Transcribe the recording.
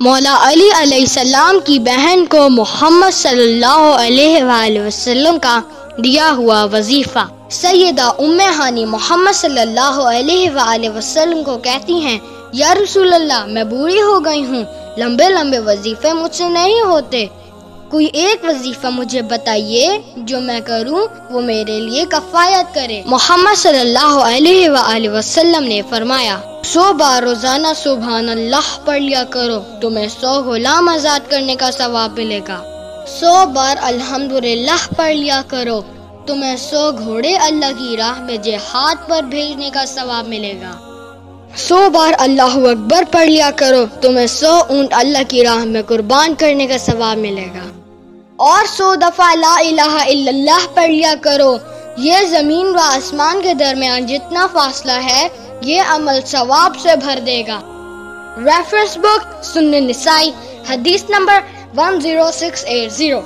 مولا علی علیہ السلام کی بہن کو محمد صلی اللہ علیہ وآلہ وسلم کا دیا ہوا وظیفہ۔ سیدہ ام ہانی محمد صلی اللہ علیہ وآلہ وسلم کو کہتی ہیں، یا رسول اللہ، میں بوڑھی ہو گئی ہوں، لمبے لمبے وظیفے مجھ سے نہیں ہوتے، کوئی ایک وظیفہ مجھے بتائیے جو میں کروں وہ میرے لیے کفایت کرے۔ محمد صلی اللہ علیہ وآلہ وسلم نے فرمایا، 100 بار روزانہ سبحان اللہ پڑھ لیا کرو، تمہیں 100 غلام آزاد کرنے کا ثواب ملے گا۔ 100 بار الحمدللہ پڑھ لیا کرو، تمہیں 100 گھوڑے اللہ کی راہ میں جہاد پر بھیجنے کا ثواب ملے گا۔ 100 بار اللہ اکبر پڑھ لیا کرو، تمہیں 100 اونٹ اللہ کی راہ میں قربان کرنے کا ثواب ملے گا۔ اور 100 دفعہ لا الہ الا اللہ پڑھ لیا کرو، یہ زمین و آسمان کے درمیان جتنا فاصلہ ہے یہ عمل ثواب سے بھر دے گا۔ ریفرنس بک سنن نسائی، حدیث نمبر 10680۔